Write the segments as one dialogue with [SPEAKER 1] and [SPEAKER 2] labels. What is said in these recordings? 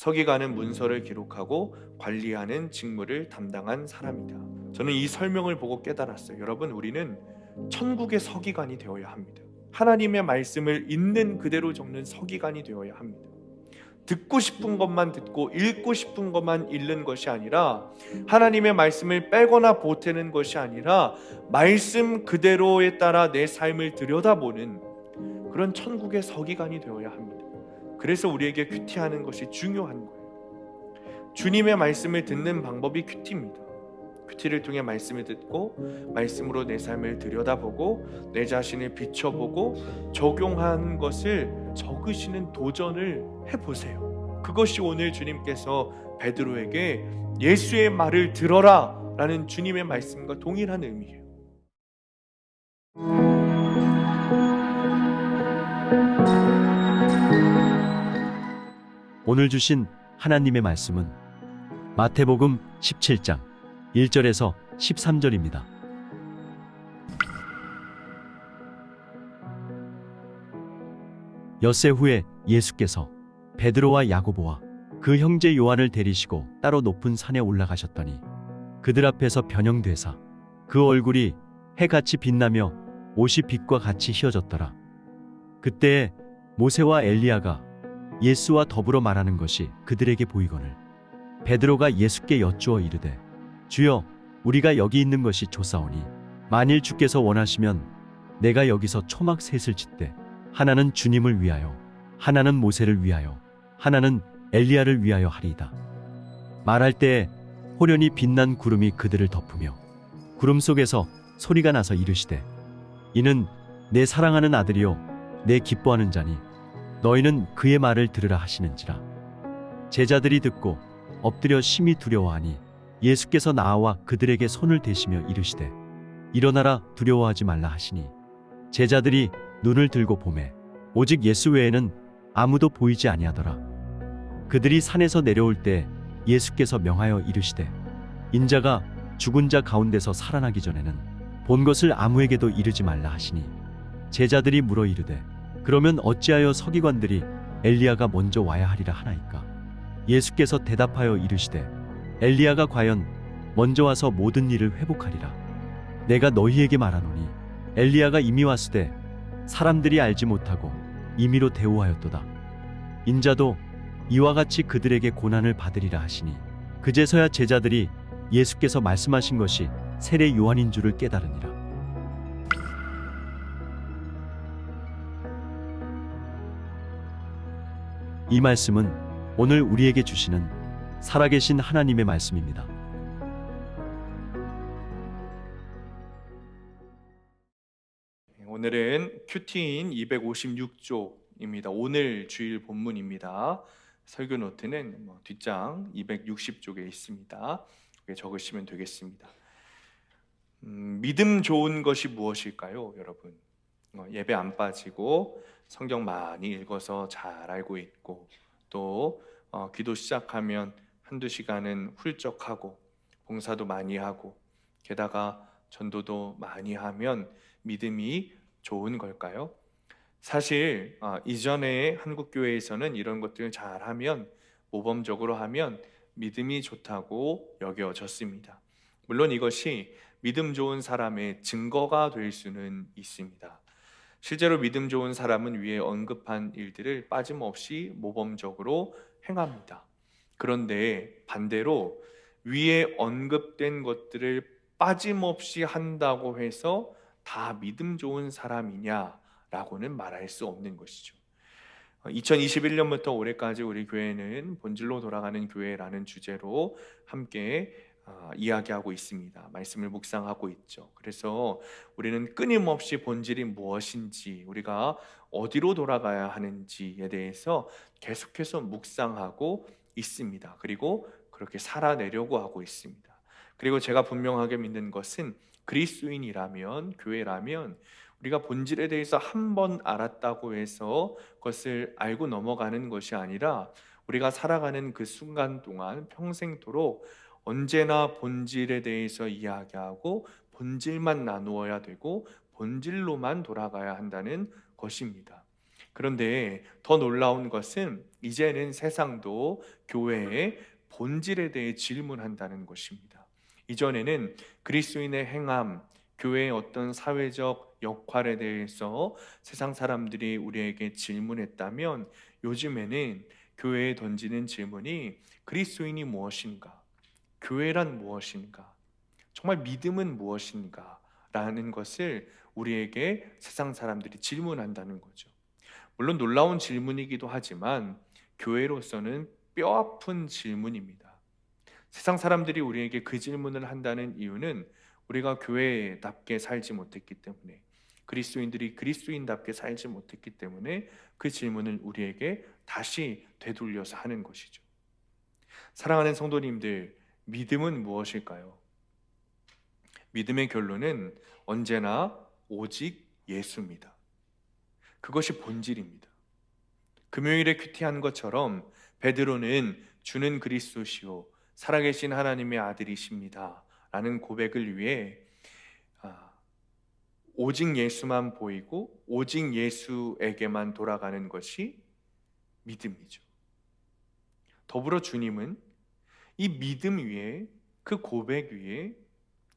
[SPEAKER 1] 서기관은 문서를 기록하고 관리하는 직무를 담당한 사람이다. 저는 이 설명을 보고 깨달았어요. 여러분, 우리는 천국의 서기관이 되어야 합니다. 하나님의 말씀을 있는 그대로 적는 서기관이 되어야 합니다. 듣고 싶은 것만 듣고 읽고 싶은 것만 읽는 것이 아니라, 하나님의 말씀을 빼거나 보태는 것이 아니라 말씀 그대로에 따라 내 삶을 들여다보는 그런 천국의 서기관이 되어야 합니다. 그래서 우리에게 큐티하는 것이 중요한 거예요. 주님의 말씀을 듣는 방법이 큐티입니다. 큐티를 통해 말씀을 듣고 말씀으로 내 삶을 들여다보고 내 자신을 비춰보고 적용한 것을 적으시는 도전을 해보세요. 그것이 오늘 주님께서 베드로에게 예수의 말을 들어라 라는 주님의 말씀과 동일한 의미예요.
[SPEAKER 2] 오늘 주신 하나님의 말씀은 마태복음 17장 1절에서 13절입니다. 엿새 후에 예수께서 베드로와 야고보와 그 형제 요한을 데리시고 따로 높은 산에 올라가셨더니 그들 앞에서 변형되사 그 얼굴이 해같이 빛나며 옷이 빛과 같이 휘어졌더라. 그때에 모세와 엘리야가 예수와 더불어 말하는 것이 그들에게 보이거늘 베드로가 예수께 여쭈어 이르되 주여, 우리가 여기 있는 것이 좋사오니 만일 주께서 원하시면 내가 여기서 초막 셋을 짓되 하나는 주님을 위하여, 하나는 모세를 위하여, 하나는 엘리야를 위하여 하리이다. 말할 때에 호련히 빛난 구름이 그들을 덮으며 구름 속에서 소리가 나서 이르시되 이는 내 사랑하는 아들이요 내 기뻐하는 자니 너희는 그의 말을 들으라 하시는지라. 제자들이 듣고 엎드려 심히 두려워하니 예수께서 나와 그들에게 손을 대시며 이르시되 일어나라, 두려워하지 말라 하시니 제자들이 눈을 들고 보매 오직 예수 외에는 아무도 보이지 아니하더라. 그들이 산에서 내려올 때 예수께서 명하여 이르시되 인자가 죽은 자 가운데서 살아나기 전에는 본 것을 아무에게도 이르지 말라 하시니 제자들이 물어 이르되 그러면 어찌하여 서기관들이 엘리야가 먼저 와야 하리라 하나이까? 예수께서 대답하여 이르시되 엘리야가 과연 먼저 와서 모든 일을 회복하리라. 내가 너희에게 말하노니 엘리야가 이미 왔으되 사람들이 알지 못하고 임의로 대우하였도다. 인자도 이와 같이 그들에게 고난을 받으리라 하시니 그제서야 제자들이 예수께서 말씀하신 것이 세례 요한인 줄을 깨달으니라. 이 말씀은 오늘 우리에게 주시는 살아계신 하나님의 말씀입니다.
[SPEAKER 1] 오늘은 큐티인 256조입니다. 오늘 주일 본문입니다. 설교 노트는 뒷장 260쪽에 있습니다. 적으시면 되겠습니다. 믿음 좋은 것이 무엇일까요, 여러분? 예배 안 빠지고 성경 많이 읽어서 잘 알고 있고 또 기도 시작하면 한두 시간은 훌쩍 하고 봉사도 많이 하고 게다가 전도도 많이 하면 믿음이 좋은 걸까요? 사실 이전에 한국교회에서는 이런 것들을 잘하면, 모범적으로 하면 믿음이 좋다고 여겨졌습니다. 물론 이것이 믿음 좋은 사람의 증거가 될 수는 있습니다. 실제로 믿음 좋은 사람은 위에 언급한 일들을 빠짐없이 모범적으로 행합니다. 그런데 반대로 위에 언급된 것들을 빠짐없이 한다고 해서 다 믿음 좋은 사람이냐라고는 말할 수 없는 것이죠. 2021년부터 올해까지 우리 교회는 본질로 돌아가는 교회라는 주제로 함께 이야기하고 있습니다. 말씀을 묵상하고 있죠. 그래서 우리는 끊임없이 본질이 무엇인지, 우리가 어디로 돌아가야 하는지에 대해서 계속해서 묵상하고 있습니다. 그리고 그렇게 살아내려고 하고 있습니다. 그리고 제가 분명하게 믿는 것은 그리스도인이라면, 교회라면 우리가 본질에 대해서 한 번 알았다고 해서 그것을 알고 넘어가는 것이 아니라 우리가 살아가는 그 순간 동안 평생토록 언제나 본질에 대해서 이야기하고 본질만 나누어야 되고 본질로만 돌아가야 한다는 것입니다. 그런데 더 놀라운 것은 이제는 세상도 교회의 본질에 대해 질문한다는 것입니다. 이전에는 그리스도인의 행함, 교회의 어떤 사회적 역할에 대해서 세상 사람들이 우리에게 질문했다면, 요즘에는 교회에 던지는 질문이 그리스도인이 무엇인가? 교회란 무엇인가? 정말 믿음은 무엇인가? 라는 것을 우리에게 세상 사람들이 질문한다는 거죠. 물론 놀라운 질문이기도 하지만 교회로서는 뼈아픈 질문입니다. 세상 사람들이 우리에게 그 질문을 한다는 이유는 우리가 교회답게 살지 못했기 때문에, 그리스도인들이 그리스도인답게 살지 못했기 때문에 그 질문을 우리에게 다시 되돌려서 하는 것이죠. 사랑하는 성도님들, 믿음은 무엇일까요? 믿음의 결론은 언제나 오직 예수입니다. 그것이 본질입니다. 금요일에 큐티한 것처럼 베드로는 주는 그리스도시요 살아계신 하나님의 아들이십니다 라는 고백을 위해 오직 예수만 보이고 오직 예수에게만 돌아가는 것이 믿음이죠. 더불어 주님은 이 믿음 위에, 그 고백 위에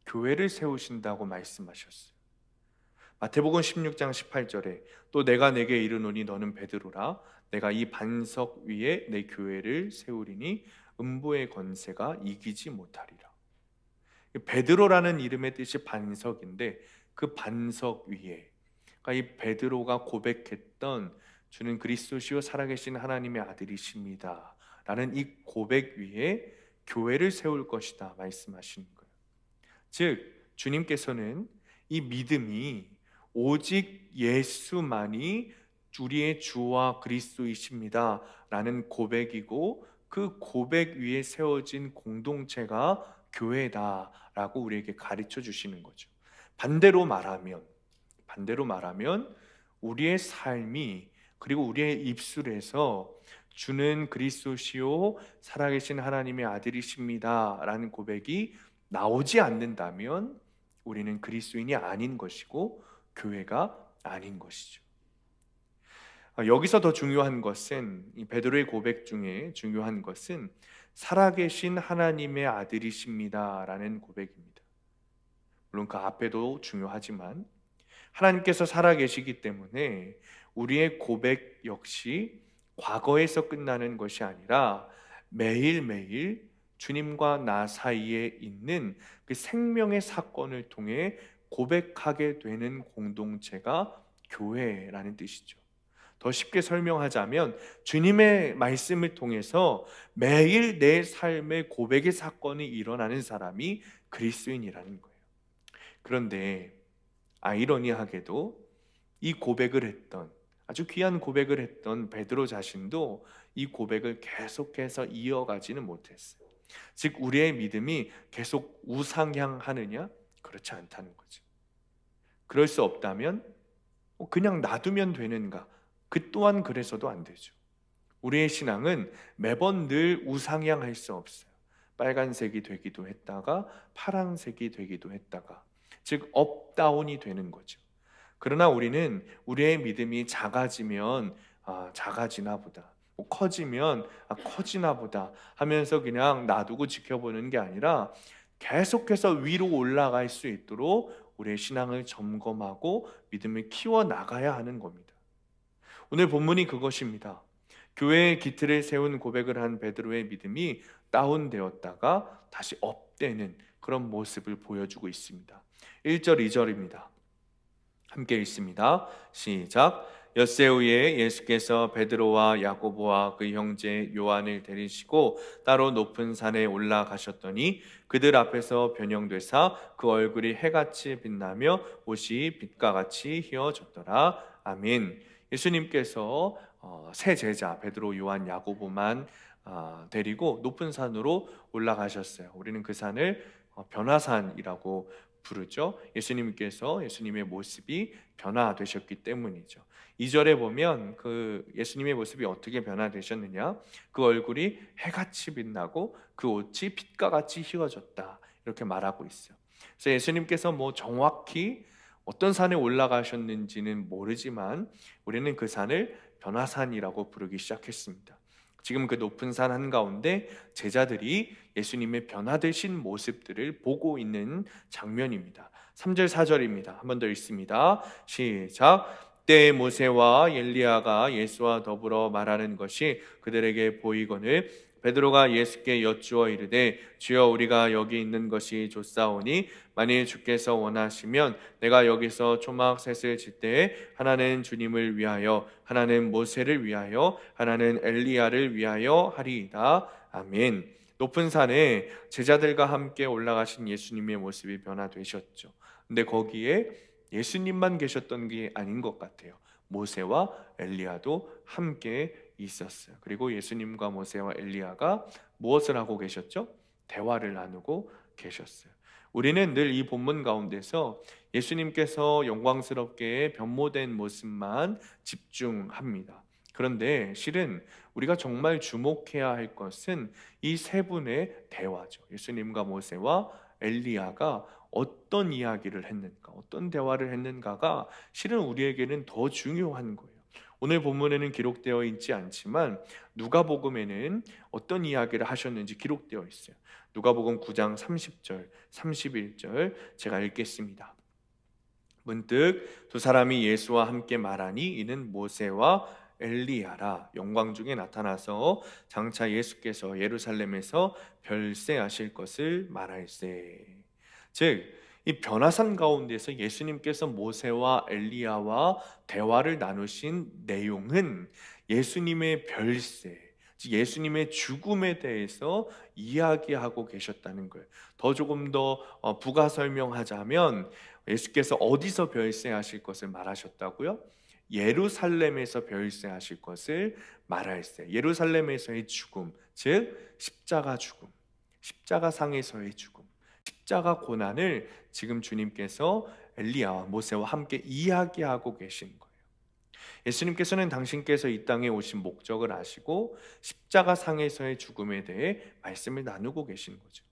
[SPEAKER 1] 교회를 세우신다고 말씀하셨어요. 마태복음 16장 18절에 또 내가 내게 이르노니 너는 베드로라 내가 이 반석 위에 내 교회를 세우리니 음부의 권세가 이기지 못하리라. 베드로라는 이름의 뜻이 반석인데, 그 반석 위에, 그러니까 이 베드로가 고백했던 주는 그리스도시요 살아계신 하나님의 아들이십니다 라는 이 고백 위에 교회를 세울 것이다 말씀하시는 거예요. 즉 주님께서는 이 믿음이 오직 예수만이 우리의 주와 그리스도이십니다 라는 고백이고, 그 고백 위에 세워진 공동체가 교회다 라고 우리에게 가르쳐 주시는 거죠. 반대로 말하면 우리의 삶이, 그리고 우리의 입술에서 주는 그리스도시요 살아계신 하나님의 아들이십니다 라는 고백이 나오지 않는다면 우리는 그리스도인이 아닌 것이고 교회가 아닌 것이죠. 여기서 더 중요한 것은, 이 베드로의 고백 중에 중요한 것은 살아계신 하나님의 아들이십니다 라는 고백입니다. 물론 그 앞에도 중요하지만 하나님께서 살아계시기 때문에 우리의 고백 역시 과거에서 끝나는 것이 아니라 매일매일 주님과 나 사이에 있는 그 생명의 사건을 통해 고백하게 되는 공동체가 교회라는 뜻이죠. 더 쉽게 설명하자면 주님의 말씀을 통해서 매일 내 삶의 고백의 사건이 일어나는 사람이 그리스도인이라는 거예요. 그런데 아이러니하게도 이 고백을 했던, 아주 귀한 고백을 했던 베드로 자신도 이 고백을 계속해서 이어가지는 못했어요. 즉 우리의 믿음이 계속 우상향하느냐? 그렇지 않다는 거죠. 그럴 수 없다면 그냥 놔두면 되는가? 그 또한 그래서도 안 되죠. 우리의 신앙은 매번 늘 우상향할 수 없어요. 빨간색이 되기도 했다가 파란색이 되기도 했다가, 즉 업다운이 되는 거죠. 그러나 우리는 우리의 믿음이 작아지면 작아지나 보다, 커지면 커지나 보다 하면서 그냥 놔두고 지켜보는 게 아니라 계속해서 위로 올라갈 수 있도록 우리의 신앙을 점검하고 믿음을 키워나가야 하는 겁니다. 오늘 본문이 그것입니다. 교회의 기틀을 세운 고백을 한 베드로의 믿음이 다운되었다가 다시 업되는 그런 모습을 보여주고 있습니다. 1절 2절입니다. 함께 읽습니다. 시작. 엿새 후에 예수께서 베드로와 야고보와 그 형제 요한을 데리시고 따로 높은 산에 올라가셨더니 그들 앞에서 변형되사 그 얼굴이 해같이 빛나며 옷이 빛과 같이 휘어졌더라. 아멘. 예수님께서 세 제자 베드로, 요한, 야고보만 데리고 높은 산으로 올라가셨어요. 우리는 그 산을 변화산이라고 부르죠. 예수님의 모습이 변화되셨기 때문이죠. 2절에 보면 그 예수님의 모습이 어떻게 변화되셨느냐? 그 얼굴이 해같이 빛나고 그 옷이 빛과 같이 휘어졌다, 이렇게 말하고 있어요. 그래서 예수님께서 정확히 어떤 산에 올라가셨는지는 모르지만 우리는 그 산을 변화산이라고 부르기 시작했습니다. 지금 그 높은 산 한가운데 제자들이 예수님의 변화되신 모습들을 보고 있는 장면입니다. 3절 4절입니다. 한 번 더 읽습니다. 시작. 때에 모세와 엘리야가 예수와 더불어 말하는 것이 그들에게 보이거늘 베드로가 예수께 여쭈어 이르되 주여 우리가 여기 있는 것이 좋사오니 만일 주께서 원하시면 내가 여기서 초막 셋을 칠 때에 하나는 주님을 위하여 하나는 모세를 위하여 하나는 엘리야를 위하여 하리이다. 아멘. 높은 산에 제자들과 함께 올라가신 예수님의 모습이 변화되셨죠. 근데 거기에 예수님만 계셨던 게 아닌 것 같아요. 모세와 엘리야도 함께 있었어요. 그리고 예수님과 모세와 엘리야가 무엇을 하고 계셨죠? 대화를 나누고 계셨어요. 우리는 늘 이 본문 가운데서 예수님께서 영광스럽게 변모된 모습만 집중합니다. 그런데 실은 우리가 정말 주목해야 할 것은 이 세 분의 대화죠. 예수님과 모세와 엘리야가 어떤 이야기를 했는가, 어떤 대화를 했는가가 실은 우리에게는 더 중요한 거예요. 오늘 본문에는 기록되어 있지 않지만 누가복음에는 어떤 이야기를 하셨는지 기록되어 있어요. 누가복음 9장 30절, 31절 제가 읽겠습니다. 문득 두 사람이 예수와 함께 말하니 이는 모세와 엘리야라. 영광 중에 나타나서 장차 예수께서 예루살렘에서 별세하실 것을 말할세. 즉, 이 변화산 가운데서 예수님께서 모세와 엘리야와 대화를 나누신 내용은 예수님의 별세, 즉 예수님의 죽음에 대해서 이야기하고 계셨다는 거예요. 더 조금 더 부가 설명하자면 예수께서 어디서 별세하실 것을 말하셨다고요? 예루살렘에서 별세하실 것을 말할세. 예루살렘에서의 죽음, 즉 십자가 죽음, 십자가상에서의 죽음, 십자가 고난을 지금 주님께서 엘리야와 모세와 함께 이야기하고 계신 거예요. 예수님께서는 당신께서 이 땅에 오신 목적을 아시고 십자가상에서의 죽음에 대해 말씀을 나누고 계신 거죠.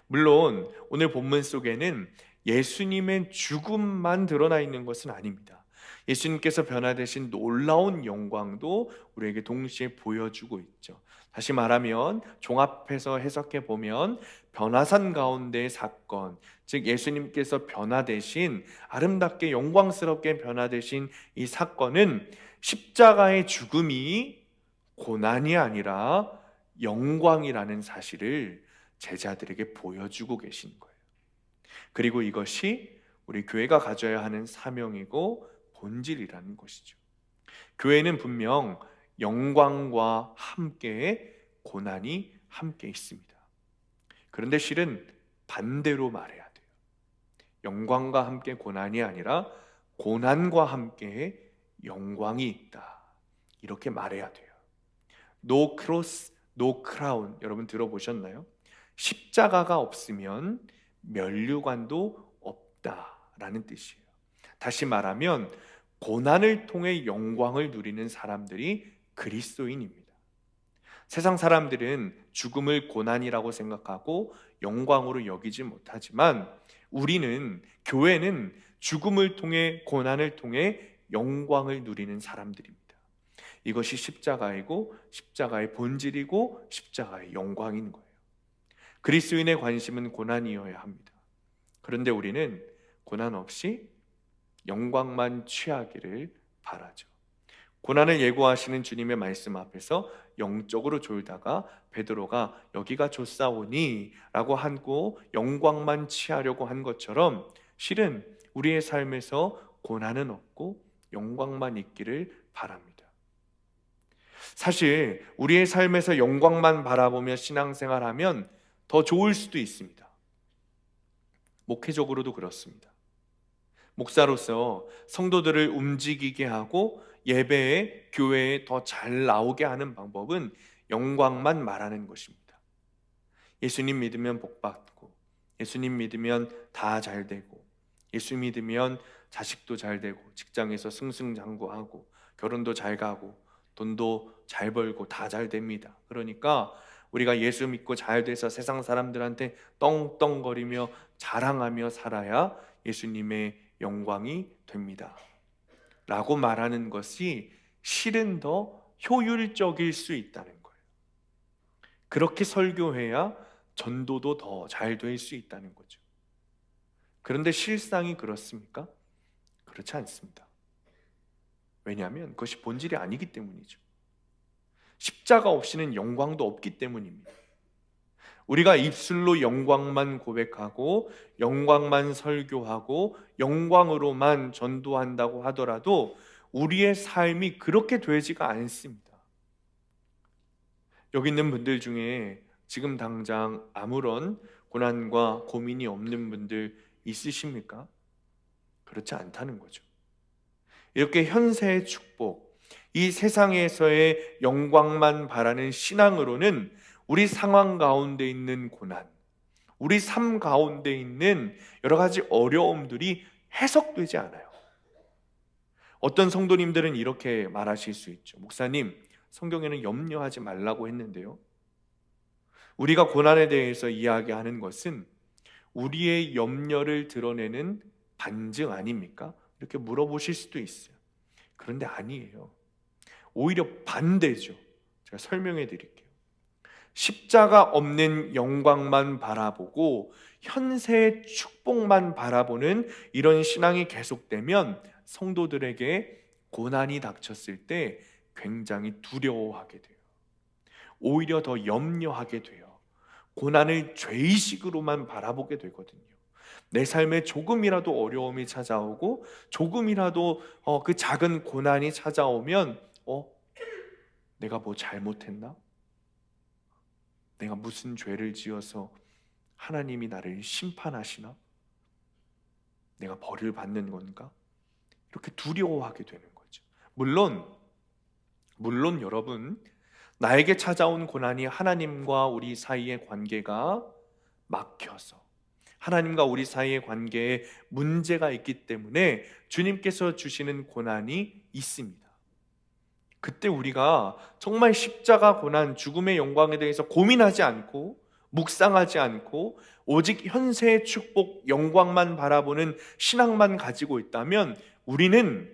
[SPEAKER 1] 물론 오늘 본문 속에는 예수님의 죽음만 드러나 있는 것은 아닙니다. 예수님께서 변화되신 놀라운 영광도 우리에게 동시에 보여주고 있죠. 다시 말하면 종합해서 해석해 보면 변화산 가운데의 사건, 즉 예수님께서 변화되신, 아름답게 영광스럽게 변화되신 이 사건은 십자가의 죽음이 고난이 아니라 영광이라는 사실을 제자들에게 보여주고 계신 거예요. 그리고 이것이 우리 교회가 가져야 하는 사명이고 본질이라는 것이죠. 교회는 분명 영광과 함께 고난이 함께 있습니다. 그런데 실은 반대로 말해야 돼요. 영광과 함께 고난이 아니라 고난과 함께 영광이 있다. 이렇게 말해야 돼요. No cross, no crown. 여러분 들어보셨나요? 십자가가 없으면 면류관도 없다라는 뜻이에요. 다시 말하면 고난을 통해 영광을 누리는 사람들이 그리스도인입니다. 세상 사람들은 죽음을 고난이라고 생각하고 영광으로 여기지 못하지만 우리는, 교회는 죽음을 통해, 고난을 통해 영광을 누리는 사람들입니다. 이것이 십자가이고 십자가의 본질이고 십자가의 영광인 거예요. 그리스도인의 관심은 고난이어야 합니다. 그런데 우리는 고난 없이 영광만 취하기를 바라죠. 고난을 예고하시는 주님의 말씀 앞에서 영적으로 졸다가 베드로가 여기가 좋사오니 라고 하고 영광만 취하려고 한 것처럼 실은 우리의 삶에서 고난은 없고 영광만 있기를 바랍니다. 사실 우리의 삶에서 영광만 바라보며 신앙생활하면 더 좋을 수도 있습니다. 목회적으로도 그렇습니다. 목사로서 성도들을 움직이게 하고 예배에, 교회에 더 잘 나오게 하는 방법은 영광만 말하는 것입니다. 예수님 믿으면 복받고, 예수님 믿으면 다 잘 되고, 예수 믿으면 자식도 잘 되고, 직장에서 승승장구하고, 결혼도 잘 가고, 돈도 잘 벌고 다 잘 됩니다. 그러니까 우리가 예수 믿고 잘 돼서 세상 사람들한테 떵떵거리며 자랑하며 살아야 예수님의 영광이 됩니다 라고 말하는 것이 실은 더 효율적일 수 있다는 거예요. 그렇게 설교해야 전도도 더 잘 될 수 있다는 거죠. 그런데 실상이 그렇습니까? 그렇지 않습니다. 왜냐하면 그것이 본질이 아니기 때문이죠. 십자가 없이는 영광도 없기 때문입니다. 우리가 입술로 영광만 고백하고 영광만 설교하고 영광으로만 전도한다고 하더라도 우리의 삶이 그렇게 되지가 않습니다. 여기 있는 분들 중에 지금 당장 아무런 고난과 고민이 없는 분들 있으십니까? 그렇지 않다는 거죠. 이렇게 현세의 축복, 이 세상에서의 영광만 바라는 신앙으로는 우리 상황 가운데 있는 고난, 우리 삶 가운데 있는 여러 가지 어려움들이 해석되지 않아요. 어떤 성도님들은 이렇게 말하실 수 있죠. 목사님, 성경에는 염려하지 말라고 했는데요. 우리가 고난에 대해서 이야기하는 것은 우리의 염려를 드러내는 반증 아닙니까? 이렇게 물어보실 수도 있어요. 그런데 아니에요. 오히려 반대죠. 제가 설명해 드릴게요. 십자가 없는 영광만 바라보고 현세의 축복만 바라보는 이런 신앙이 계속되면 성도들에게 고난이 닥쳤을 때 굉장히 두려워하게 돼요. 오히려 더 염려하게 돼요. 고난을 죄의식으로만 바라보게 되거든요. 내 삶에 조금이라도 어려움이 찾아오고 조금이라도 그 작은 고난이 찾아오면 내가 뭐 잘못했나? 내가 무슨 죄를 지어서 하나님이 나를 심판하시나? 내가 벌을 받는 건가? 이렇게 두려워하게 되는 거죠. 물론 여러분, 나에게 찾아온 고난이 하나님과 우리 사이의 관계가 막혀서 하나님과 우리 사이의 관계에 문제가 있기 때문에 주님께서 주시는 고난이 있습니다. 그때 우리가 정말 십자가 고난, 죽음의 영광에 대해서 고민하지 않고 묵상하지 않고 오직 현세의 축복, 영광만 바라보는 신앙만 가지고 있다면 우리는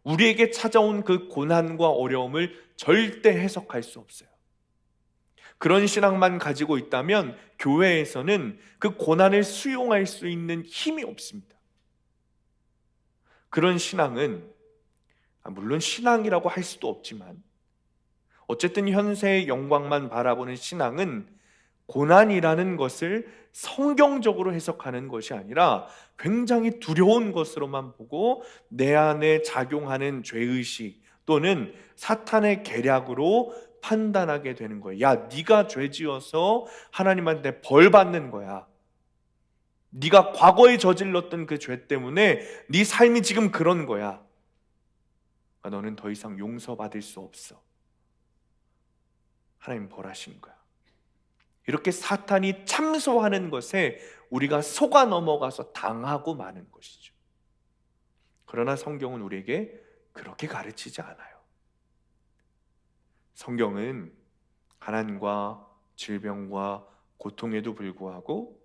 [SPEAKER 1] 우리에게 찾아온 그 고난과 어려움을 절대 해석할 수 없어요. 그런 신앙만 가지고 있다면 교회에서는 그 고난을 수용할 수 있는 힘이 없습니다. 그런 신앙은 물론 신앙이라고 할 수도 없지만 어쨌든 현세의 영광만 바라보는 신앙은 고난이라는 것을 성경적으로 해석하는 것이 아니라 굉장히 두려운 것으로만 보고 내 안에 작용하는 죄의식 또는 사탄의 계략으로 판단하게 되는 거예요. 야, 네가 죄지어서 하나님한테 벌 받는 거야. 네가 과거에 저질렀던 그 죄 때문에 네 삶이 지금 그런 거야. 너는 더 이상 용서받을 수 없어. 하나님 벌하신 거야. 이렇게 사탄이 참소하는 것에 우리가 속아 넘어가서 당하고 마는 것이죠. 그러나 성경은 우리에게 그렇게 가르치지 않아요. 성경은 가난과 질병과 고통에도 불구하고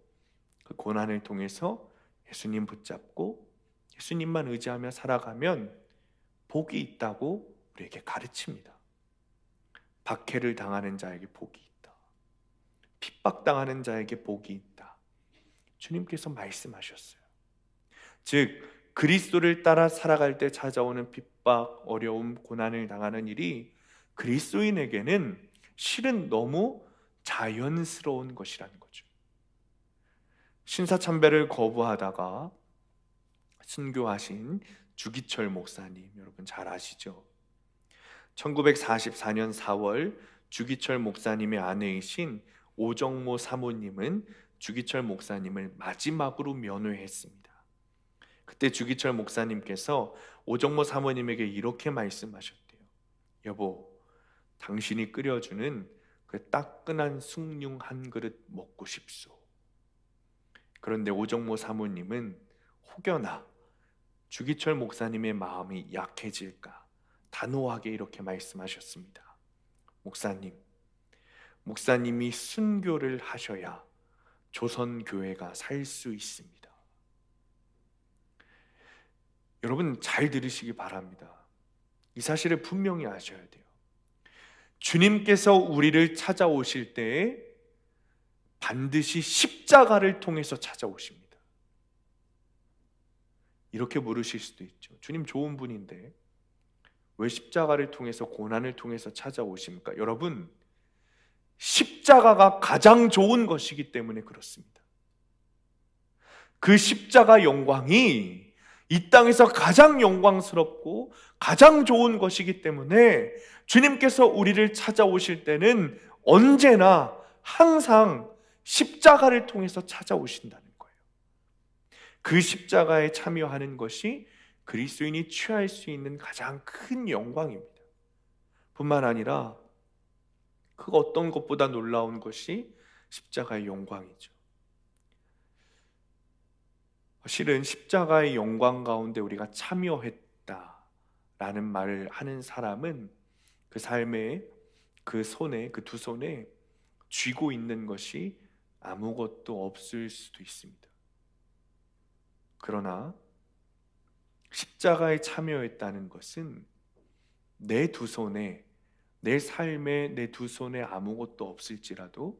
[SPEAKER 1] 그 고난을 통해서 예수님 붙잡고 예수님만 의지하며 살아가면 복이 있다고 우리에게 가르칩니다. 박해를 당하는 자에게 복이 있다. 핍박당하는 자에게 복이 있다. 주님께서 말씀하셨어요. 즉 그리스도를 따라 살아갈 때 찾아오는 핍박, 어려움, 고난을 당하는 일이 그리스도인에게는 실은 너무 자연스러운 것이라는 거죠. 신사참배를 거부하다가 순교하신 주기철 목사님, 여러분 잘 아시죠? 1944년 4월 주기철 목사님의 아내이신 오정모 사모님은 주기철 목사님을 마지막으로 면회했습니다. 그때 주기철 목사님께서 오정모 사모님에게 이렇게 말씀하셨대요. 여보, 당신이 끓여주는 그 따끈한 숭늉 한 그릇 먹고 싶소. 그런데 오정모 사모님은 혹여나 주기철 목사님의 마음이 약해질까 단호하게 이렇게 말씀하셨습니다. 목사님이 순교를 하셔야 조선교회가 살 수 있습니다. 여러분 잘 들으시기 바랍니다. 이 사실을 분명히 아셔야 돼요. 주님께서 우리를 찾아오실 때에 반드시 십자가를 통해서 찾아오십니다. 이렇게 물으실 수도 있죠. 주님 좋은 분인데 왜 십자가를 통해서, 고난을 통해서 찾아오십니까? 여러분, 십자가가 가장 좋은 것이기 때문에 그렇습니다. 그 십자가 영광이 이 땅에서 가장 영광스럽고 가장 좋은 것이기 때문에 주님께서 우리를 찾아오실 때는 언제나 항상 십자가를 통해서 찾아오신다는 거예요. 그 십자가에 참여하는 것이 그리스도인이 취할 수 있는 가장 큰 영광입니다. 뿐만 아니라 그 어떤 것보다 놀라운 것이 십자가의 영광이죠. 실은 십자가의 영광 가운데 우리가 참여했다라는 말을 하는 사람은 그 삶의 그 손에, 그 두 손에 쥐고 있는 것이 아무것도 없을 수도 있습니다. 그러나 십자가에 참여했다는 것은 내 두 손에, 내 삶에 내 두 손에 아무것도 없을지라도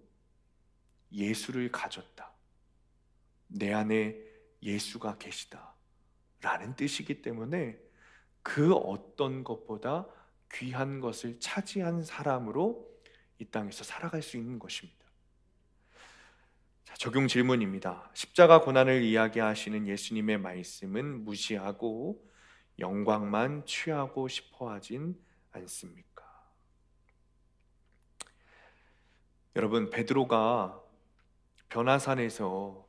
[SPEAKER 1] 예수를 가졌다, 내 안에 예수가 계시다 라는 뜻이기 때문에 그 어떤 것보다 귀한 것을 차지한 사람으로 이 땅에서 살아갈 수 있는 것입니다. 자, 적용 질문입니다. 십자가 고난을 이야기하시는 예수님의 말씀은 무시하고 영광만 취하고 싶어 하진 않습니까? 여러분, 베드로가 변화산에서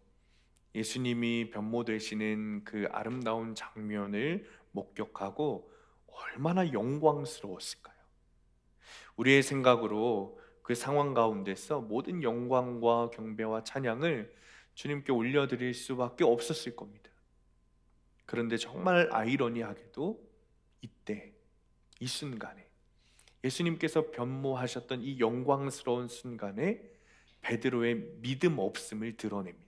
[SPEAKER 1] 예수님이 변모되시는 그 아름다운 장면을 목격하고 얼마나 영광스러웠을까요? 우리의 생각으로 그 상황 가운데서 모든 영광과 경배와 찬양을 주님께 올려드릴 수밖에 없었을 겁니다. 그런데 정말 아이러니하게도 이때, 이 순간에 예수님께서 변모하셨던 이 영광스러운 순간에 베드로의 믿음 없음을 드러냅니다.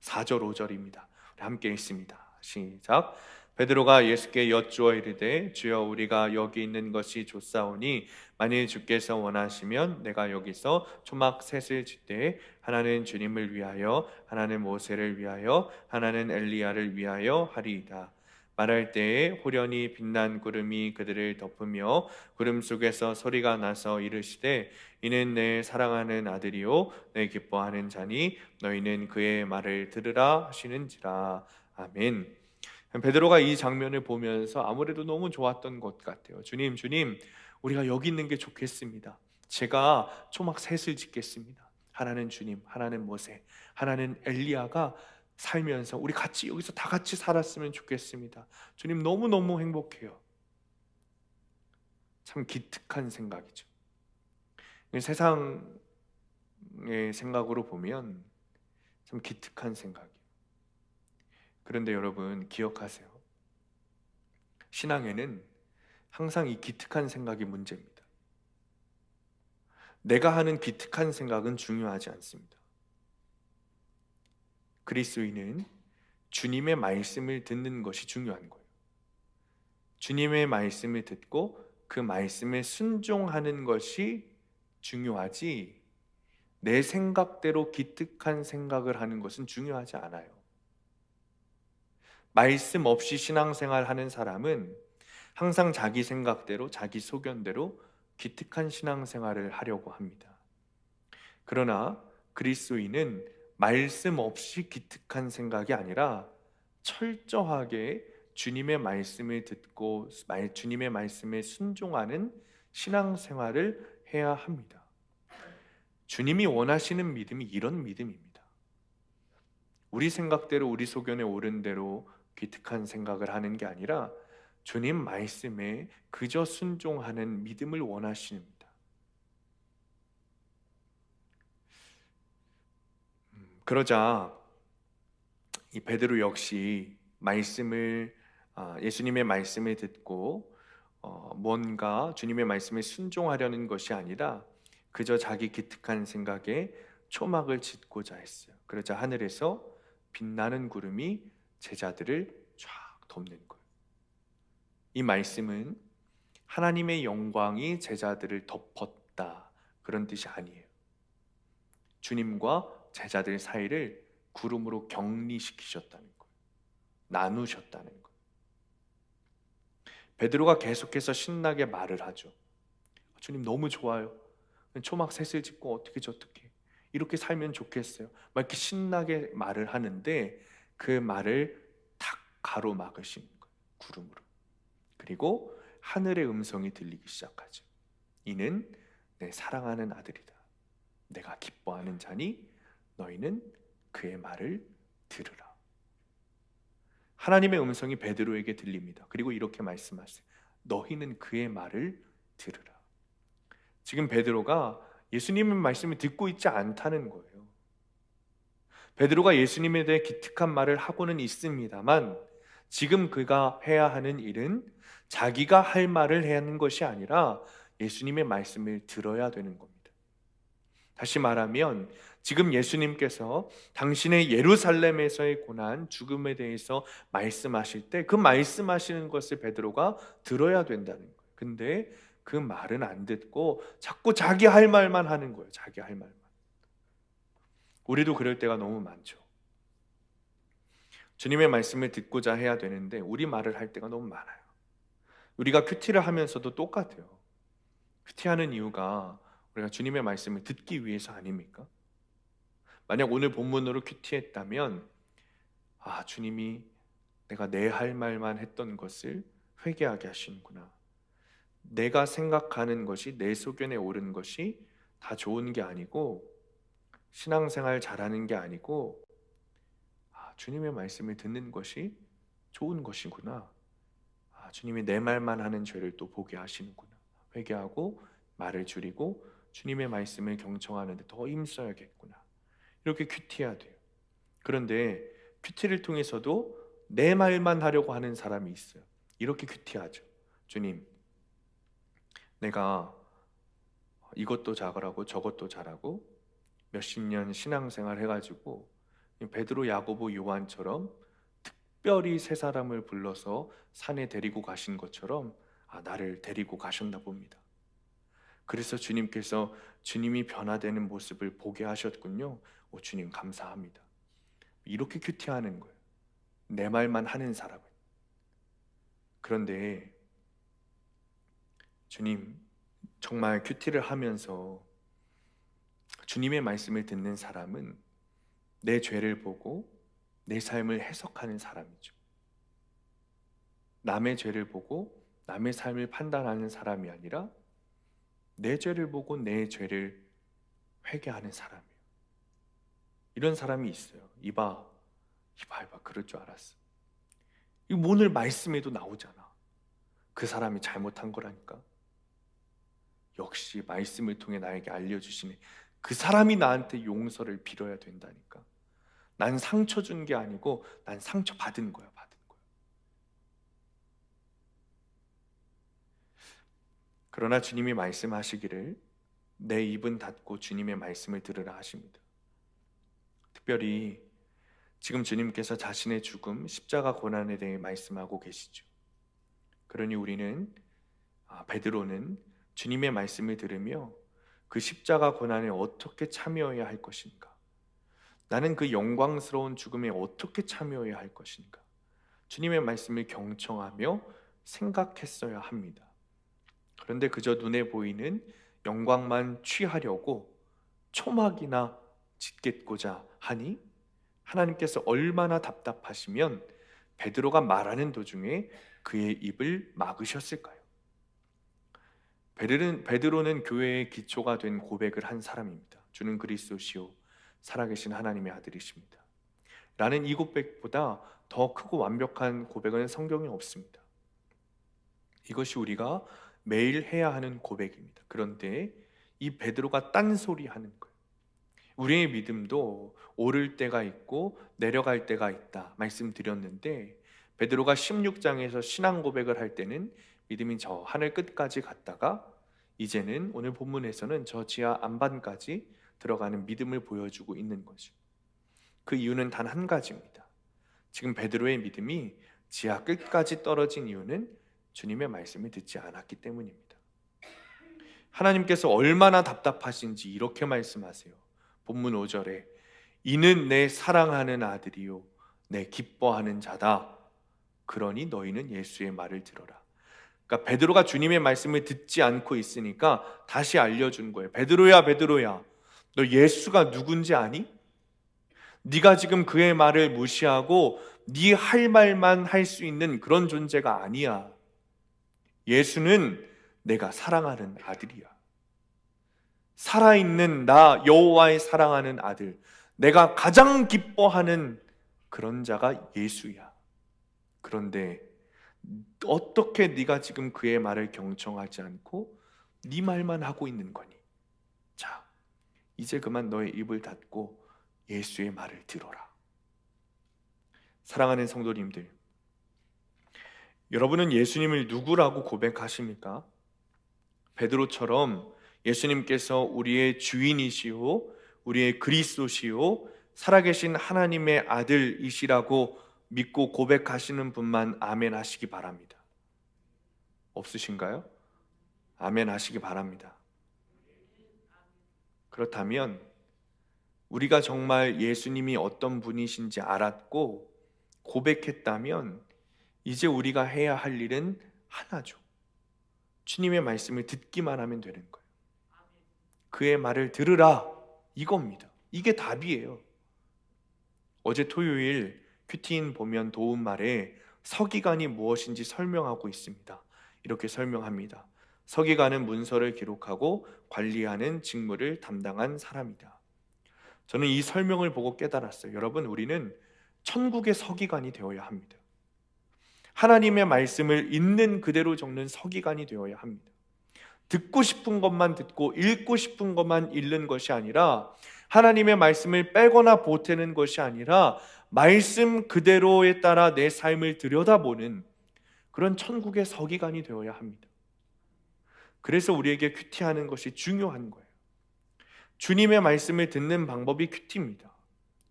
[SPEAKER 1] 4절 5절입니다. 우리 함께 읽습니다. 시작. 베드로가 예수께 여쭈어 이르되 주여 우리가 여기 있는 것이 좋사오니 만일 주께서 원하시면 내가 여기서 초막 셋을 짓되 하나는 주님을 위하여 하나는 모세를 위하여 하나는 엘리야를 위하여 하리이다. 말할 때에 호련히 빛난 구름이 그들을 덮으며 구름 속에서 소리가 나서 이르시되 이는 내 사랑하는 아들이요 내 기뻐하는 자니 너희는 그의 말을 들으라 하시는지라. 아멘. 베드로가 이 장면을 보면서 아무래도 너무 좋았던 것 같아요. 주님, 우리가 여기 있는 게 좋겠습니다. 제가 초막 셋을 짓겠습니다. 하나는 주님, 하나는 모세, 하나는 엘리야가 살면서 우리 같이 여기서 다 같이 살았으면 좋겠습니다. 주님, 너무너무 행복해요. 참 기특한 생각이죠. 세상의 생각으로 보면 참 기특한 생각이에요. 그런데 여러분 기억하세요. 신앙에는 항상 이 기특한 생각이 문제입니다. 내가 하는 기특한 생각은 중요하지 않습니다. 그리스도인은 주님의 말씀을 듣는 것이 중요한 거예요. 주님의 말씀을 듣고 그 말씀에 순종하는 것이 중요하지, 내 생각대로 기특한 생각을 하는 것은 중요하지 않아요. 말씀 없이 신앙생활 하는 사람은 항상 자기 생각대로, 자기 소견대로 기특한 신앙생활을 하려고 합니다. 그러나 그리스도인은 말씀 없이 기특한 생각이 아니라 철저하게 주님의 말씀을 듣고 주님의 말씀에 순종하는 신앙생활을 해야 합니다. 주님이 원하시는 믿음이 이런 믿음입니다. 우리 생각대로, 우리 소견에 옳은 대로 기특한 생각을 하는 게 아니라 주님 말씀에 그저 순종하는 믿음을 원하십니다. 그러자 이 베드로 역시 예수님의 말씀을 듣고 뭔가 주님의 말씀에 순종하려는 것이 아니라 그저 자기 기특한 생각에 초막을 짓고자 했어요. 그러자 하늘에서 빛나는 구름이 제자들을 쫙 덮는 거예요. 이 말씀은 하나님의 영광이 제자들을 덮었다, 그런 뜻이 아니에요. 주님과 제자들 사이를 구름으로 격리시키셨다는 거예요. 나누셨다는 거예요. 베드로가 계속해서 신나게 말을 하죠. 주님 너무 좋아요. 초막 셋을 짓고 어떻게 저떻게 이렇게 살면 좋겠어요. 막 이렇게 신나게 말을 하는데 그 말을 탁 가로막으시는 거예요. 구름으로. 그리고 하늘의 음성이 들리기 시작하죠. 이는 내 사랑하는 아들이다. 내가 기뻐하는 자니 너희는 그의 말을 들으라. 하나님의 음성이 베드로에게 들립니다. 그리고 이렇게 말씀하세요. 너희는 그의 말을 들으라. 지금 베드로가 예수님의 말씀을 듣고 있지 않다는 거예요. 베드로가 예수님에 대해 기특한 말을 하고는 있습니다만 지금 그가 해야 하는 일은 자기가 할 말을 해야 하는 것이 아니라 예수님의 말씀을 들어야 되는 겁니다. 다시 말하면 지금 예수님께서 당신의 예루살렘에서의 고난, 죽음에 대해서 말씀하실 때 그 말씀하시는 것을 베드로가 들어야 된다는 거예요. 근데 그 말은 안 듣고 자꾸 자기 할 말만 하는 거예요. 자기 할 말만. 우리도 그럴 때가 너무 많죠. 주님의 말씀을 듣고자 해야 되는데 우리 말을 할 때가 너무 많아요. 우리가 큐티를 하면서도 똑같아요. 큐티하는 이유가 우리가 주님의 말씀을 듣기 위해서 아닙니까? 만약 오늘 본문으로 큐티했다면 주님이 내가 내 할 말만 했던 것을 회개하게 하시는구나. 내가 생각하는 것이, 내 소견에 옳은 것이 다 좋은 게 아니고 신앙생활 잘하는 게 아니고 주님의 말씀을 듣는 것이 좋은 것이구나. 주님이 내 말만 하는 죄를 또 보게 하시는구나. 회개하고 말을 줄이고 주님의 말씀을 경청하는 데 더 힘써야겠구나. 이렇게 큐티해야 돼요. 그런데 큐티를 통해서도 내 말만 하려고 하는 사람이 있어요. 이렇게 큐티하죠. 주님, 내가 이것도 잘하고 저것도 잘하고 몇십 년 신앙생활 해가지고 베드로, 야고보, 요한처럼 특별히 세 사람을 불러서 산에 데리고 가신 것처럼 나를 데리고 가셨나 봅니다. 그래서 주님께서 주님이 변화되는 모습을 보게 하셨군요. 주님 감사합니다. 이렇게 큐티하는 거예요. 내 말만 하는 사람은. 그런데 주님, 정말 큐티를 하면서 주님의 말씀을 듣는 사람은 내 죄를 보고 내 삶을 해석하는 사람이죠. 남의 죄를 보고 남의 삶을 판단하는 사람이 아니라 내 죄를 보고 내 죄를 회개하는 사람이에요. 이런 사람이 있어요. 이봐, 그럴 줄 알았어. 이 오늘 말씀에도 나오잖아. 그 사람이 잘못한 거라니까. 역시 말씀을 통해 나에게 알려주시네. 그 사람이 나한테 용서를 빌어야 된다니까. 난 상처 준 게 아니고 난 상처 받은 거야. 그러나 주님이 말씀하시기를 내 입은 닫고 주님의 말씀을 들으라 하십니다. 특별히 지금 주님께서 자신의 죽음, 십자가 고난에 대해 말씀하고 계시죠. 그러니 우리는 베드로는 주님의 말씀을 들으며 그 십자가 고난에 어떻게 참여해야 할 것인가? 나는 그 영광스러운 죽음에 어떻게 참여해야 할 것인가? 주님의 말씀을 경청하며 생각했어야 합니다. 그런데 그저 눈에 보이는 영광만 취하려고 초막이나 짓겠고자 하니 하나님께서 얼마나 답답하시면 베드로가 말하는 도중에 그의 입을 막으셨을까요? 베드로는 교회의 기초가 된 고백을 한 사람입니다. 주는 그리스도시요 살아계신 하나님의 아들이십니다. 라는 이 고백보다 더 크고 완벽한 고백은 성경에 없습니다. 이것이 우리가 매일 해야 하는 고백입니다. 그런데 이 베드로가 딴소리 하는 거예요. 우리의 믿음도 오를 때가 있고 내려갈 때가 있다 말씀드렸는데 베드로가 16장에서 신앙 고백을 할 때는 믿음이 저 하늘 끝까지 갔다가 이제는 오늘 본문에서는 저 지하 안반까지 들어가는 믿음을 보여주고 있는 거죠. 그 이유는 단 한 가지입니다. 지금 베드로의 믿음이 지하 끝까지 떨어진 이유는 주님의 말씀을 듣지 않았기 때문입니다. 하나님께서 얼마나 답답하신지 이렇게 말씀하세요. 본문 5절에 이는 내 사랑하는 아들이요 내 기뻐하는 자다. 그러니 너희는 예수의 말을 들어라. 그러니까 베드로가 주님의 말씀을 듣지 않고 있으니까 다시 알려준 거예요. 베드로야, 베드로야, 너 예수가 누군지 아니? 네가 지금 그의 말을 무시하고 네 할 말만 할 수 있는 그런 존재가 아니야. 예수는 내가 사랑하는 아들이야. 살아있는 나 여호와의 사랑하는 아들, 내가 가장 기뻐하는 그런 자가 예수야. 그런데 어떻게 네가 지금 그의 말을 경청하지 않고 네 말만 하고 있는 거니? 자, 이제 그만 너의 입을 닫고 예수의 말을 들어라. 사랑하는 성도님들, 여러분은 예수님을 누구라고 고백하십니까? 베드로처럼 예수님께서 우리의 주인이시오, 우리의 그리스도시오, 살아계신 하나님의 아들이시라고 믿고 고백하시는 분만 아멘 하시기 바랍니다. 없으신가요? 아멘 하시기 바랍니다. 그렇다면 우리가 정말 예수님이 어떤 분이신지 알았고 고백했다면 이제 우리가 해야 할 일은 하나죠. 주님의 말씀을 듣기만 하면 되는 거예요. 그의 말을 들으라, 이겁니다. 이게 답이에요. 어제 토요일 큐티인 보면 도움말에 서기관이 무엇인지 설명하고 있습니다. 이렇게 설명합니다. 서기관은 문서를 기록하고 관리하는 직무를 담당한 사람이다. 저는 이 설명을 보고 깨달았어요. 여러분, 우리는 천국의 서기관이 되어야 합니다. 하나님의 말씀을 있는 그대로 적는 서기관이 되어야 합니다. 듣고 싶은 것만 듣고 읽고 싶은 것만 읽는 것이 아니라 하나님의 말씀을 빼거나 보태는 것이 아니라 말씀 그대로에 따라 내 삶을 들여다보는 그런 천국의 서기관이 되어야 합니다. 그래서 우리에게 큐티하는 것이 중요한 거예요. 주님의 말씀을 듣는 방법이 큐티입니다.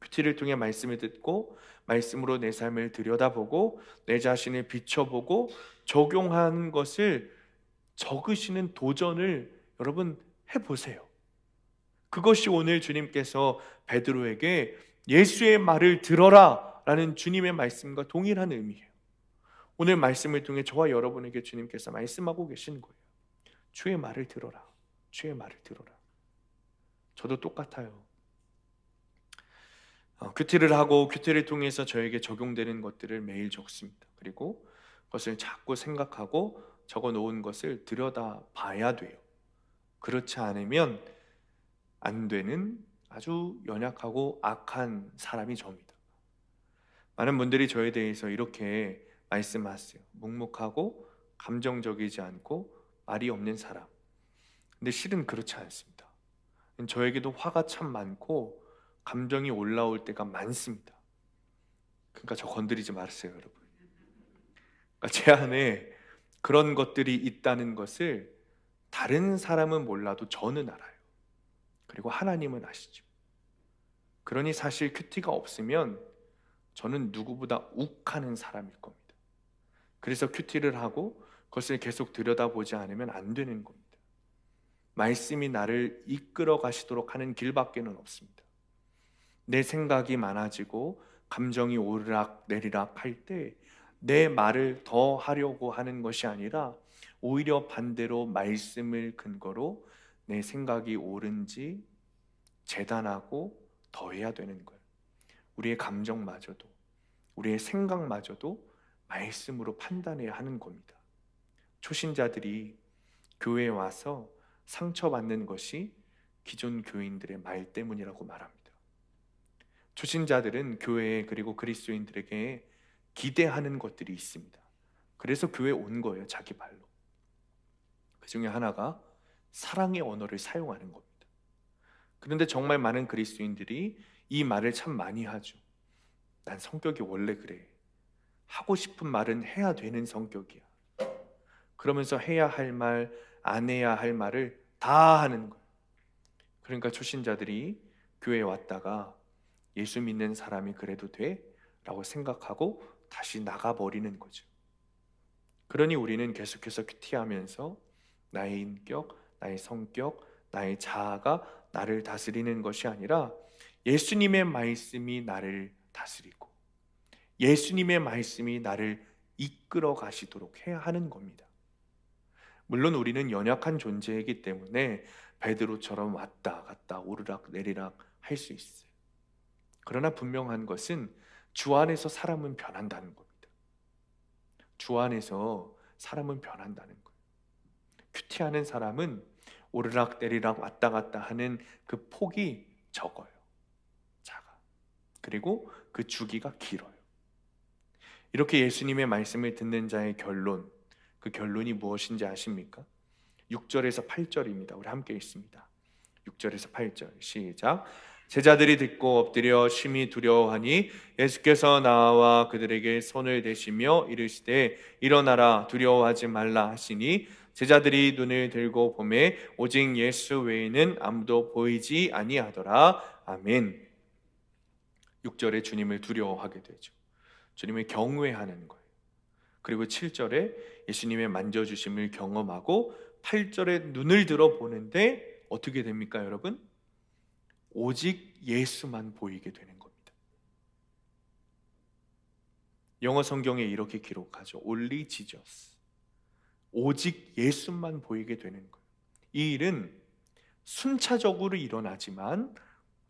[SPEAKER 1] 큐티를 통해 말씀을 듣고 말씀으로 내 삶을 들여다보고 내 자신을 비춰보고 적용하는 것을 적으시는 도전을 여러분 해보세요. 그것이 오늘 주님께서 베드로에게 예수의 말을 들어라 라는 주님의 말씀과 동일한 의미예요. 오늘 말씀을 통해 저와 여러분에게 주님께서 말씀하고 계신 거예요. 주의 말을 들어라. 주의 말을 들어라. 저도 똑같아요. 큐티를 하고 큐티를 통해서 저에게 적용되는 것들을 매일 적습니다. 그리고 그것을 자꾸 생각하고 적어 놓은 것을 들여다 봐야 돼요. 그렇지 않으면 안 되는 아주 연약하고 악한 사람이 저입니다. 많은 분들이 저에 대해서 이렇게 말씀하세요. 묵묵하고 감정적이지 않고 말이 없는 사람. 근데 실은 그렇지 않습니다. 저에게도 화가 참 많고 감정이 올라올 때가 많습니다. 그러니까 저 건드리지 마세요, 여러분. 그러니까 제 안에 그런 것들이 있다는 것을 다른 사람은 몰라도 저는 알아요. 그리고 하나님은 아시죠. 그러니 사실 큐티가 없으면 저는 누구보다 욱하는 사람일 겁니다. 그래서 큐티를 하고 그것을 계속 들여다보지 않으면 안 되는 겁니다. 말씀이 나를 이끌어 가시도록 하는 길밖에는 없습니다. 내 생각이 많아지고 감정이 오르락 내리락 할 때 내 말을 더 하려고 하는 것이 아니라 오히려 반대로 말씀을 근거로 내 생각이 옳은지 재단하고 더해야 되는 거예요. 우리의 감정마저도 우리의 생각마저도 말씀으로 판단해야 하는 겁니다. 초신자들이 교회에 와서 상처받는 것이 기존 교인들의 말 때문이라고 말합니다. 초신자들은 교회에 그리고 그리스도인들에게 기대하는 것들이 있습니다. 그래서 교회에 온 거예요. 자기 발로. 그 중에 하나가 사랑의 언어를 사용하는 겁니다. 그런데 정말 많은 그리스도인들이 이 말을 참 많이 하죠. 난 성격이 원래 그래. 하고 싶은 말은 해야 되는 성격이야. 그러면서 해야 할 말, 안 해야 할 말을 다 하는 거예요. 그러니까 초신자들이 교회에 왔다가 예수 믿는 사람이 그래도 돼? 라고 생각하고 다시 나가버리는 거죠. 그러니 우리는 계속해서 큐티하면서 나의 인격, 나의 성격, 나의 자아가 나를 다스리는 것이 아니라 예수님의 말씀이 나를 다스리고 예수님의 말씀이 나를 이끌어 가시도록 해야 하는 겁니다. 물론 우리는 연약한 존재이기 때문에 베드로처럼 왔다 갔다 오르락 내리락 할 수 있어요. 그러나 분명한 것은 주 안에서 사람은 변한다는 겁니다. 주 안에서 사람은 변한다는 거예요. 큐티하는 사람은 오르락 내리락 왔다 갔다 하는 그 폭이 적어요. 작아. 그리고 그 주기가 길어요. 이렇게 예수님의 말씀을 듣는 자의 결론, 그 결론이 무엇인지 아십니까? 6절에서 8절입니다. 우리 함께 읽습니다. 6절에서 8절 시작. 제자들이 듣고 엎드려 심히 두려워하니 예수께서 나와 그들에게 손을 대시며 이르시되 일어나라 두려워하지 말라 하시니 제자들이 눈을 들고 보매 오직 예수 외에는 아무도 보이지 아니하더라. 아멘. 6절에 주님을 두려워하게 되죠. 주님을 경외하는 거예요. 그리고 7절에 예수님의 만져주심을 경험하고 8절에 눈을 들어 보는데 어떻게 됩니까, 여러분? 오직 예수만 보이게 되는 겁니다. 영어 성경에 이렇게 기록하죠. Only Jesus. 오직 예수만 보이게 되는 거예요. 이 일은 순차적으로 일어나지만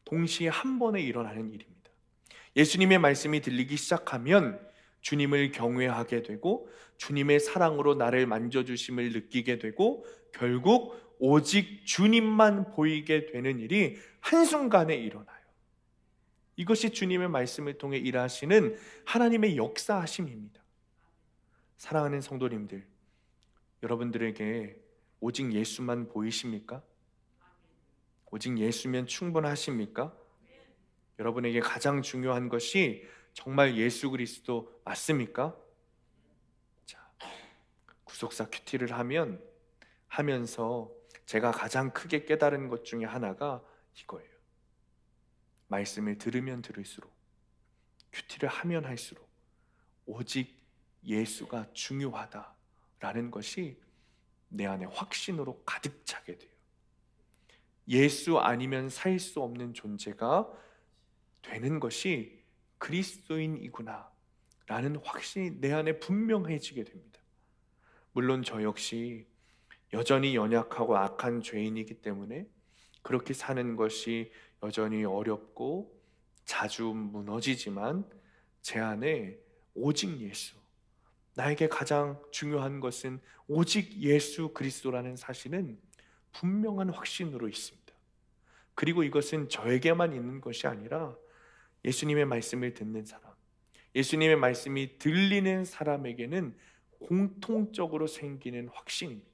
[SPEAKER 1] 동시에 한 번에 일어나는 일입니다. 예수님의 말씀이 들리기 시작하면 주님을 경외하게 되고 주님의 사랑으로 나를 만져주심을 느끼게 되고 결국 오직 주님만 보이게 되는 일이 한순간에 일어나요. 이것이 주님의 말씀을 통해 일하시는 하나님의 역사하심입니다. 사랑하는 성도님들, 여러분들에게 오직 예수만 보이십니까? 오직 예수면 충분하십니까? 여러분에게 가장 중요한 것이 정말 예수 그리스도 맞습니까? 자, 구속사 큐티를 하면서 제가 가장 크게 깨달은 것 중에 하나가 이거예요. 말씀을 들으면 들을수록, 큐티를 하면 할수록 오직 예수가 중요하다라는 것이 내 안에 확신으로 가득 차게 돼요. 예수 아니면 살 수 없는 존재가 되는 것이 그리스도인이구나 라는 확신이 내 안에 분명해지게 됩니다. 물론 저 역시 여전히 연약하고 악한 죄인이기 때문에 그렇게 사는 것이 여전히 어렵고 자주 무너지지만 제 안에 오직 예수, 나에게 가장 중요한 것은 오직 예수 그리스도라는 사실은 분명한 확신으로 있습니다. 그리고 이것은 저에게만 있는 것이 아니라 예수님의 말씀을 듣는 사람, 예수님의 말씀이 들리는 사람에게는 공통적으로 생기는 확신입니다.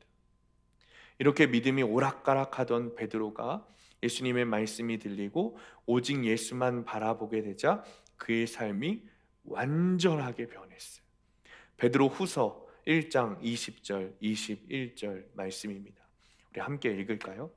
[SPEAKER 1] 이렇게 믿음이 오락가락하던 베드로가 예수님의 말씀이 들리고 오직 예수만 바라보게 되자 그의 삶이 완전하게 변했어요. 베드로 후서 1장 20절 21절 말씀입니다. 우리 함께 읽을까요?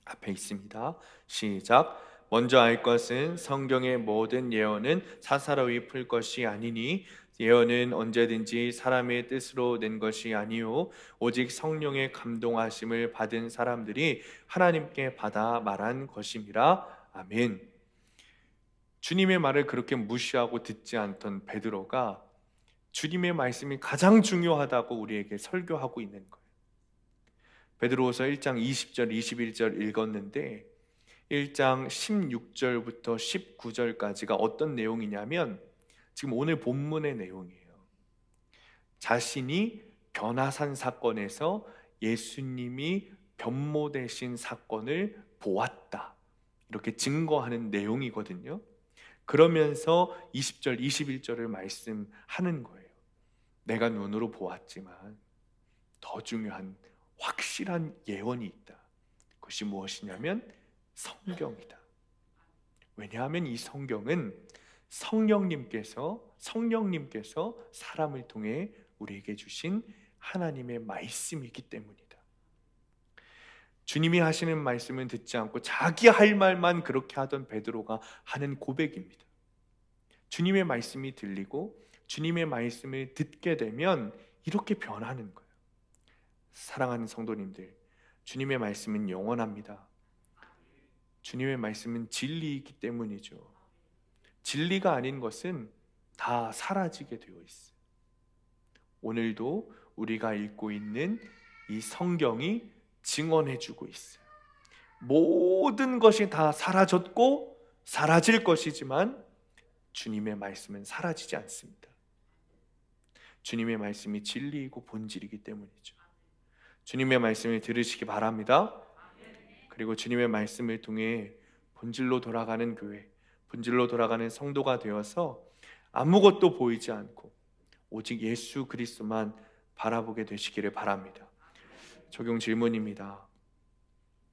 [SPEAKER 1] 앞에 있습니다. 시작. 먼저 알 것은 성경의 모든 예언은 사사로이 풀 것이 아니니 예언은 언제든지 사람의 뜻으로 낸 것이 아니요 오직 성령의 감동하심을 받은 사람들이 하나님께 받아 말한 것임이라. 아멘. 주님의 말을 그렇게 무시하고 듣지 않던 베드로가 주님의 말씀이 가장 중요하다고 우리에게 설교하고 있는 거예요. 베드로후서 1장 20절 21절 읽었는데 1장 16절부터 19절까지가 어떤 내용이냐면 지금 오늘 본문의 내용이에요. 자신이 변화산 사건에서 예수님이 변모되신 사건을 보았다, 이렇게 증거하는 내용이거든요. 그러면서 20절 21절을 말씀하는 거예요. 내가 눈으로 보았지만 더 중요한 확실한 예언이 있다. 그것이 무엇이냐면 성경이다. 왜냐하면 이 성경은 성령님께서 사람을 통해 우리에게 주신 하나님의 말씀이기 때문이다. 주님이 하시는 말씀은 듣지 않고 자기 할 말만 그렇게 하던 베드로가 하는 고백입니다. 주님의 말씀이 들리고 주님의 말씀을 듣게 되면 이렇게 변하는 거예요. 사랑하는 성도님들, 주님의 말씀은 영원합니다. 주님의 말씀은 진리이기 때문이죠. 진리가 아닌 것은 다 사라지게 되어 있어요. 오늘도 우리가 읽고 있는 이 성경이 증언해주고 있어요. 모든 것이 다 사라졌고 사라질 것이지만 주님의 말씀은 사라지지 않습니다. 주님의 말씀이 진리이고 본질이기 때문이죠. 주님의 말씀을 들으시기 바랍니다. 그리고 주님의 말씀을 통해 본질로 돌아가는 교회, 본질로 돌아가는 성도가 되어서 아무것도 보이지 않고 오직 예수 그리스도만 바라보게 되시기를 바랍니다. 적용 질문입니다.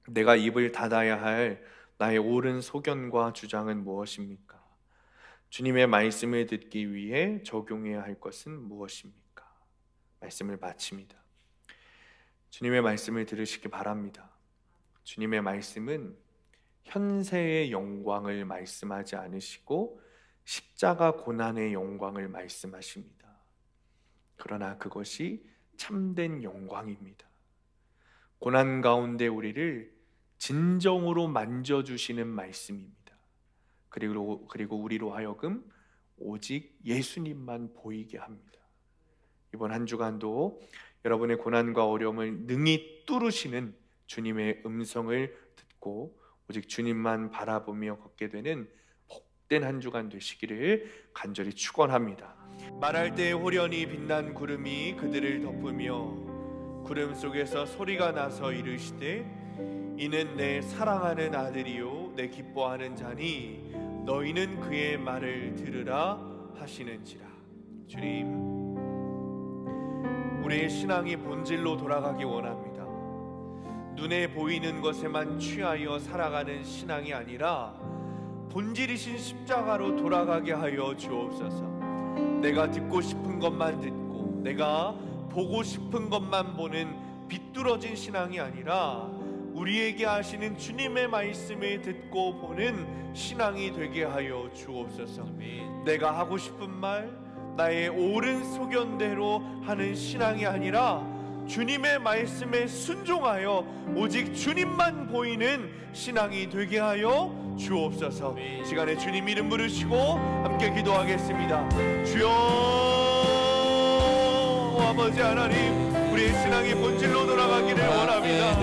[SPEAKER 1] 내가 입을 닫아야 할 나의 옳은 소견과 주장은 무엇입니까? 주님의 말씀을 듣기 위해 적용해야 할 것은 무엇입니까? 말씀을 마칩니다. 주님의 말씀을 들으시기 바랍니다. 주님의 말씀은 현세의 영광을 말씀하지 않으시고 십자가 고난의 영광을 말씀하십니다. 그러나 그것이 참된 영광입니다. 고난 가운데 우리를 진정으로 만져주시는 말씀입니다. 그리고 우리로 하여금 오직 예수님만 보이게 합니다. 이번 한 주간도 여러분의 고난과 어려움을 능히 뚫으시는 주님의 음성을 듣고 오직 주님만 바라보며 걷게 되는 복된 한 주간 되시기를 간절히 축원합니다. 말할 때 호련히 빛난 구름이 그들을 덮으며 구름 속에서 소리가 나서 이르시되 이는 내 사랑하는 아들이요 내 기뻐하는 자니 너희는 그의 말을 들으라 하시는지라. 주님, 우리의 신앙이 본질로 돌아가기 원합니다. 눈에 보이는 것에만 취하여 살아가는 신앙이 아니라 본질이신 십자가로 돌아가게 하여 주옵소서. 내가 듣고 싶은 것만 듣고 내가 보고 싶은 것만 보는 비뚤어진 신앙이 아니라 우리에게 하시는 주님의 말씀을 듣고 보는 신앙이 되게 하여 주옵소서. 내가 하고 싶은 말, 나의 옳은 소견대로 하는 신앙이 아니라 주님의 말씀에 순종하여 오직 주님만 보이는 신앙이 되게 하여 주옵소서. 시간에 주님 이름 부르시고 함께 기도하겠습니다. 주여 아버지 하나님, 우리의 신앙이 본질로 돌아가기를 원합니다.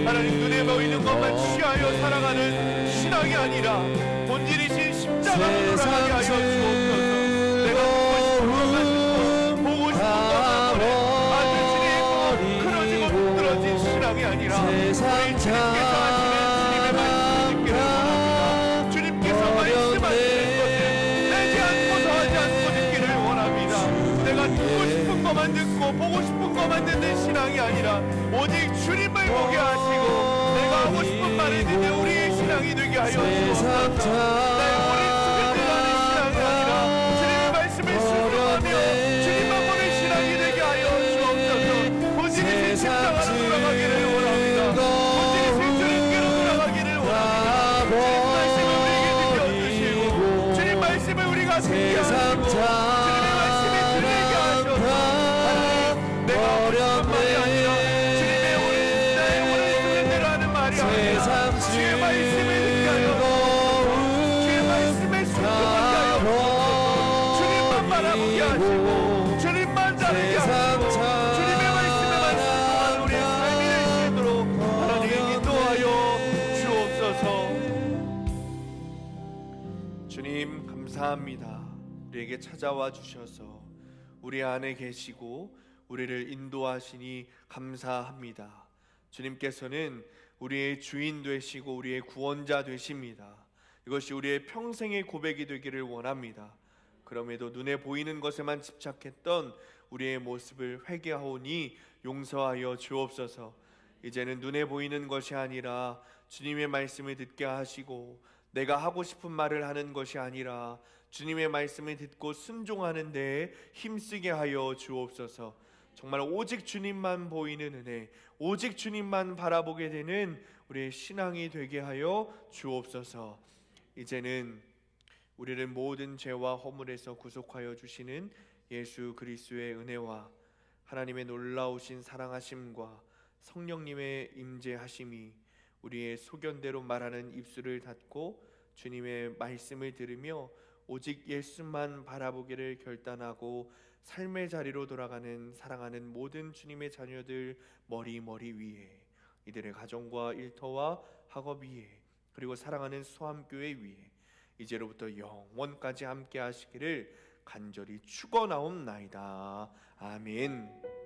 [SPEAKER 1] 하나님, 눈에 보이는 것만 취하여 살아가는 신앙이 아니라 본질이신 십자가로 돌아가게 하여 주옵소서. 내가 듣고 싶은 것만 듣고 보고 싶은 것만 보내 아주 크러지고 부드러진 신앙이 아니라 우리 주님께서 하시는 주님의 말씀을 듣기를 원합니다. 주님께서 말씀하시는 것을 내지 않고서 하지 않고 듣기를 원합니다. 내가 듣고 싶은 것만 듣고 보고 싶은 것만 듣는 신앙이 아니라 오직 주님을 보게 하시고 내가 하고 싶은 말을 듣는 우리의 신앙이 되게 하여 주옵소서. 나의 옳은 소견대로 하는 신앙이 아니라 주님의 말씀을 순종하며 주님만 보는 신앙이 되게 하여 주옵소서. 본질이신 십자가로 돌아가기를 원합니다. 본질이신 주님께로 돌아가기를 원합니다. 주님 말씀을 우리에게 들려주시고 주님 말씀을 우리가 듣게 하시고 주님의 말씀이 들리게 하셔서 하나님, 내가 하고 싶은 말이 아니라 주님의 나의 옳은 소견대로 하는 말이 아니라 주의 말씀을 듣게 하여 주의 말씀에 순종하게 하여 주님만 바라보게 하시고 주님만 다르게 하시고 주님의 말씀에만 순종하는 우리의 삶이 될 수 있도록 하나님 인도하여 주옵소서. 주님 감사합니다. 우리에게 찾아와 주셔서 우리 안에 계시고 우리를 인도하시니 감사합니다. 주님께서는 우리의 주인 되시고 우리의 구원자 되십니다. 이것이 우리의 평생의 고백이 되기를 원합니다. 그럼에도 눈에 보이는 것에만 집착했던 우리의 모습을 회개하오니 용서하여 주옵소서. 이제는 눈에 보이는 것이 아니라 주님의 말씀을 듣게 하시고 내가 하고 싶은 말을 하는 것이 아니라 주님의 말씀을 듣고 순종하는 데에 힘쓰게 하여 주옵소서. 정말 오직 주님만 보이는 은혜, 오직 주님만 바라보게 되는 우리의 신앙이 되게 하여 주옵소서. 이제는 우리를 모든 죄와 허물에서 구속하여 주시는 예수 그리스도의 은혜와 하나님의 놀라우신 사랑하심과 성령님의 임재하심이 우리의 소견대로 말하는 입술을 닫고 주님의 말씀을 들으며 오직 예수만 바라보기를 결단하고 삶의 자리로 돌아가는 사랑하는 모든 주님의 자녀들 머리 위에, 이들의 가정과 일터와 학업 위에, 그리고 사랑하는 수함교회 위에 이제로부터 영원까지 함께 하시기를 간절히 축원하옵나이다. 아멘.